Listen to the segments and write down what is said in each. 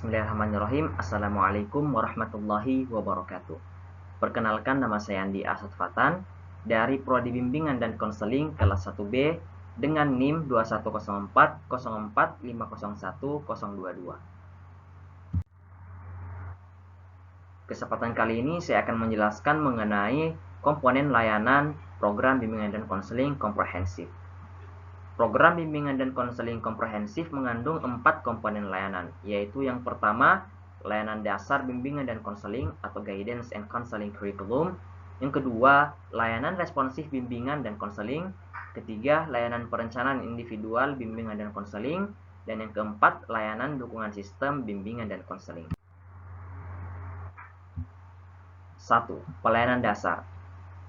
Bismillahirrahmanirrahim. Assalamualaikum warahmatullahi wabarakatuh. Perkenalkan, nama saya Andi Asad Fatan dari Prodi Bimbingan dan Konseling kelas 1B dengan NIM 210404501022. Kesempatan kali ini saya akan menjelaskan mengenai komponen layanan program bimbingan dan konseling komprehensif. Program bimbingan dan konseling komprehensif mengandung 4 komponen layanan, yaitu yang pertama, layanan dasar bimbingan dan konseling atau guidance and counseling curriculum. Yang kedua, layanan responsif bimbingan dan konseling. Ketiga, layanan perencanaan individual bimbingan dan konseling. Dan yang keempat, layanan dukungan sistem bimbingan dan konseling. 1. Pelayanan dasar.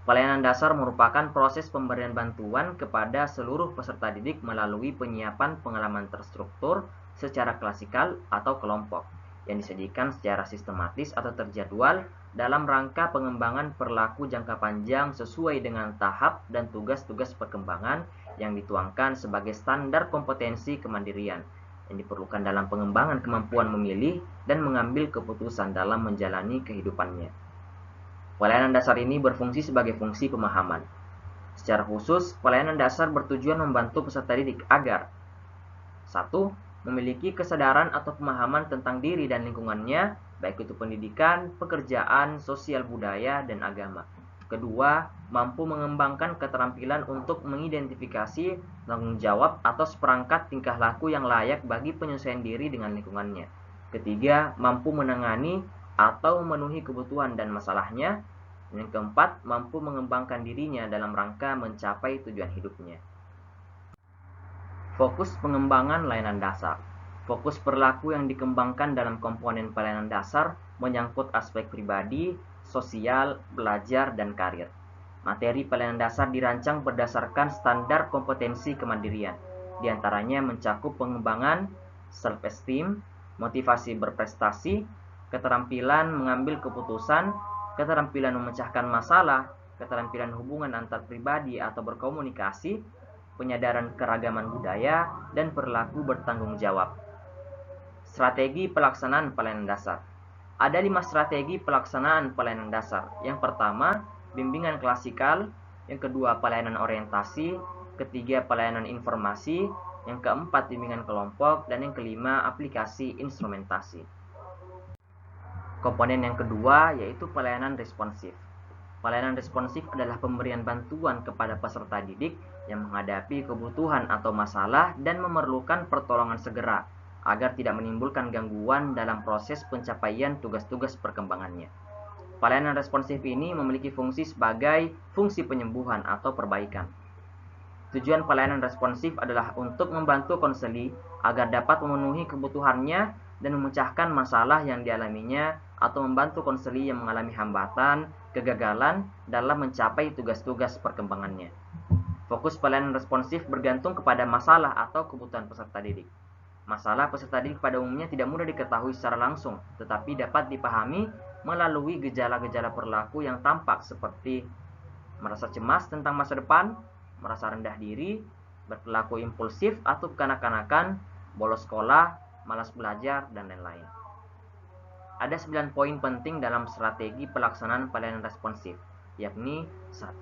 Pelayanan dasar merupakan proses pemberian bantuan kepada seluruh peserta didik melalui penyiapan pengalaman terstruktur secara klasikal atau kelompok yang disajikan secara sistematis atau terjadwal dalam rangka pengembangan perilaku jangka panjang sesuai dengan tahap dan tugas-tugas perkembangan yang dituangkan sebagai standar kompetensi kemandirian yang diperlukan dalam pengembangan kemampuan memilih dan mengambil keputusan dalam menjalani kehidupannya. Pelayanan dasar ini berfungsi sebagai fungsi pemahaman. Secara khusus, pelayanan dasar bertujuan membantu peserta didik agar 1. Memiliki kesadaran atau pemahaman tentang diri dan lingkungannya, baik itu pendidikan, pekerjaan, sosial budaya, dan agama. Kedua, mampu mengembangkan keterampilan untuk mengidentifikasi tanggung jawab atau seperangkat tingkah laku yang layak bagi penyesuaian diri dengan lingkungannya. Ketiga, mampu menangani atau memenuhi kebutuhan dan masalahnya. Yang keempat, mampu mengembangkan dirinya dalam rangka mencapai tujuan hidupnya. Fokus pengembangan layanan dasar. Fokus perilaku yang dikembangkan dalam komponen pelayanan dasar menyangkut aspek pribadi, sosial, belajar, dan karir. Materi pelayanan dasar dirancang berdasarkan standar kompetensi kemandirian. Di antaranya mencakup pengembangan self-esteem, motivasi berprestasi, keterampilan mengambil keputusan, keterampilan memecahkan masalah, keterampilan hubungan antar pribadi atau berkomunikasi, penyadaran keragaman budaya, dan perilaku bertanggung jawab. Strategi pelaksanaan pelayanan dasar. Ada 5 strategi pelaksanaan pelayanan dasar. Yang pertama, bimbingan klasikal. Yang kedua, pelayanan orientasi. Ketiga, pelayanan informasi. Yang keempat, bimbingan kelompok. Dan yang kelima, aplikasi instrumentasi. Komponen yang kedua yaitu pelayanan responsif. Pelayanan responsif adalah pemberian bantuan kepada peserta didik yang menghadapi kebutuhan atau masalah dan memerlukan pertolongan segera agar tidak menimbulkan gangguan dalam proses pencapaian tugas-tugas perkembangannya. Pelayanan responsif ini memiliki fungsi sebagai fungsi penyembuhan atau perbaikan. Tujuan pelayanan responsif adalah untuk membantu konseli agar dapat memenuhi kebutuhannya dan memecahkan masalah yang dialaminya atau membantu konseli yang mengalami hambatan, kegagalan dalam mencapai tugas-tugas perkembangannya. Fokus pelayanan responsif bergantung kepada masalah atau kebutuhan peserta didik. Masalah peserta didik pada umumnya tidak mudah diketahui secara langsung, tetapi dapat dipahami melalui gejala-gejala perilaku yang tampak seperti merasa cemas tentang masa depan, merasa rendah diri, berperilaku impulsif atau kekanak-kanakan, bolos sekolah, malas belajar, dan lain-lain. Ada 9 poin penting dalam strategi pelaksanaan pelayanan responsif, yakni 1.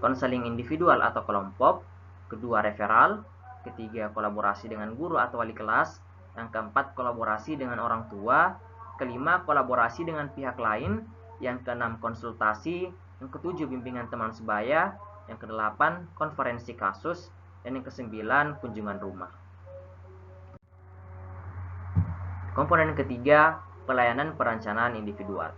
Konseling individual atau kelompok. 2. Referral. 3. Kolaborasi dengan guru atau wali kelas. Yang keempat, kolaborasi dengan orang tua. Kelima, kolaborasi dengan pihak lain. Yang keenam, konsultasi. Yang ketujuh, bimbingan teman sebaya. Yang kedelapan, konferensi kasus. Dan yang kesembilan, kunjungan rumah. Komponen ketiga, pelayanan perencanaan individual.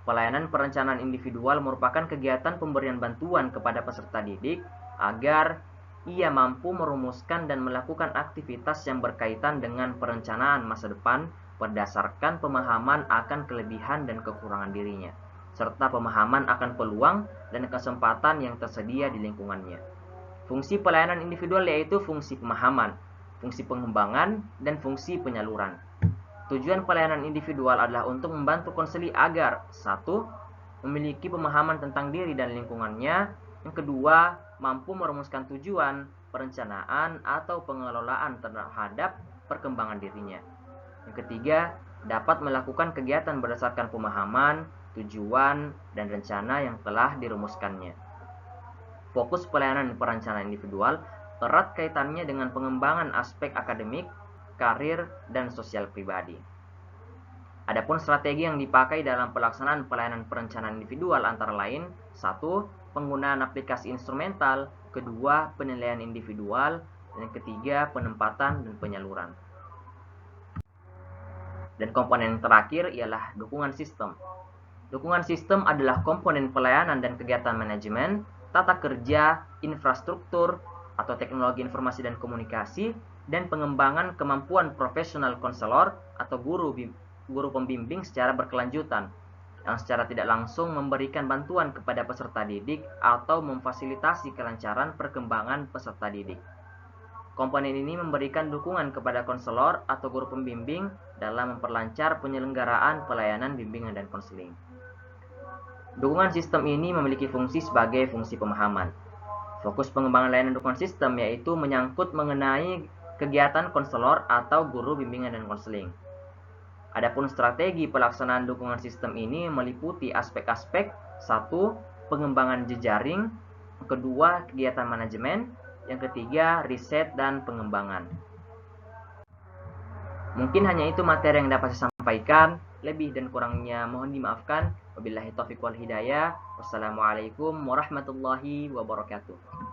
Pelayanan perencanaan individual merupakan kegiatan pemberian bantuan kepada peserta didik agar ia mampu merumuskan dan melakukan aktivitas yang berkaitan dengan perencanaan masa depan berdasarkan pemahaman akan kelebihan dan kekurangan dirinya, serta pemahaman akan peluang dan kesempatan yang tersedia di lingkungannya. Fungsi pelayanan individual yaitu fungsi pemahaman, fungsi pengembangan, dan fungsi penyaluran. Tujuan pelayanan individual adalah untuk membantu konseli agar 1. Memiliki pemahaman tentang diri dan lingkungannya. Yang kedua, mampu merumuskan tujuan, perencanaan, atau pengelolaan terhadap perkembangan dirinya. Yang ketiga, dapat melakukan kegiatan berdasarkan pemahaman, tujuan, dan rencana yang telah dirumuskannya. Fokus pelayanan dan perencanaan individual erat kaitannya dengan pengembangan aspek akademik, karir, dan sosial pribadi. Adapun strategi yang dipakai dalam pelaksanaan pelayanan perencanaan individual antara lain: 1. Penggunaan aplikasi instrumental, 2. Penilaian individual, dan ketiga, penempatan dan penyaluran. Dan komponen yang terakhir ialah dukungan sistem. Dukungan sistem adalah komponen pelayanan dan kegiatan manajemen, tata kerja, infrastruktur, atau teknologi informasi dan komunikasi, dan pengembangan kemampuan profesional konselor atau guru pembimbing secara berkelanjutan, yang secara tidak langsung memberikan bantuan kepada peserta didik atau memfasilitasi kelancaran perkembangan peserta didik. Komponen ini memberikan dukungan kepada konselor atau guru pembimbing dalam memperlancar penyelenggaraan pelayanan bimbingan dan konseling. Dukungan sistem ini memiliki fungsi sebagai fungsi pemahaman. Fokus pengembangan layanan dukungan sistem yaitu menyangkut mengenai kegiatan konselor atau guru bimbingan dan konseling. Adapun strategi pelaksanaan dukungan sistem ini meliputi aspek-aspek: 1. Pengembangan jejaring, 2. Kegiatan manajemen, yang ketiga, riset dan pengembangan. Mungkin hanya itu materi yang dapat saya sampaikan. Lebih dan kurangnya mohon dimaafkan. Wabillahi taufiq wal hidayah. Wassalamualaikum warahmatullahi wabarakatuh.